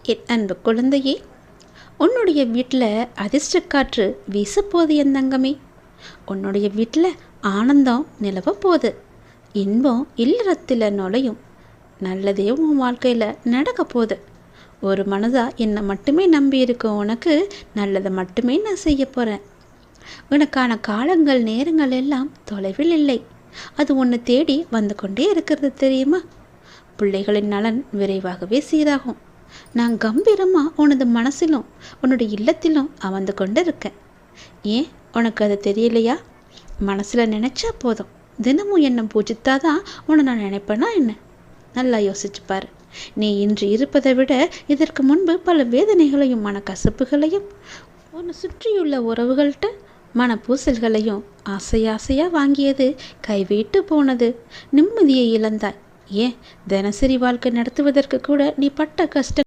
என் அன்பு குழந்தையே, உன்னுடைய வீட்டில் அதிர்ஷ்ட காற்று வீசப்போகுது என் தங்கமே. உன்னுடைய வீட்டில் ஆனந்தம் நிலவ போகுது. இன்பம் இல்லறத்தில் நுழையும். நல்லதே உன் வாழ்க்கையில் நடக்க போகுது. ஒரு மனதாக என்னை மட்டுமே நம்பி இருக்க உனக்கு நல்லதை மட்டுமே நான் செய்ய போகிறேன். உனக்கான காலங்கள் நேரங்கள் எல்லாம் தொலைவில் இல்லை. அது உன்னை தேடி வந்து கொண்டே இருக்கிறது தெரியுமா? பிள்ளைகளின் நலன் விரைவாகவே சீராகும். நான் கம்பீரமாக உனது மனசிலும் உன்னுடைய இல்லத்திலும் அமர்ந்து கொண்டு இருக்கேன். ஏன் உனக்கு அது தெரியலையா? மனசில் நினச்சா போதும். தினமும் என்னை பூஜித்தாதான் உன்னை நான் நினைப்பேனா என்ன? நல்லா யோசிச்சுப்பார். நீ இன்று இருப்பதை விட இதற்கு முன்பு பல வேதனைகளையும் மனக்கசப்புகளையும் உன்னை சுற்றியுள்ள உறவுகள்கிட்ட மனப்பூசல்களையும் ஆசையாக வாங்கியது கைவிட்டு போனது. நிம்மதியை இழந்தாய். ஏன் தினசரி வாழ்க்கை நடத்துவதற்கு கூட நீ பட்ட கஷ்டம்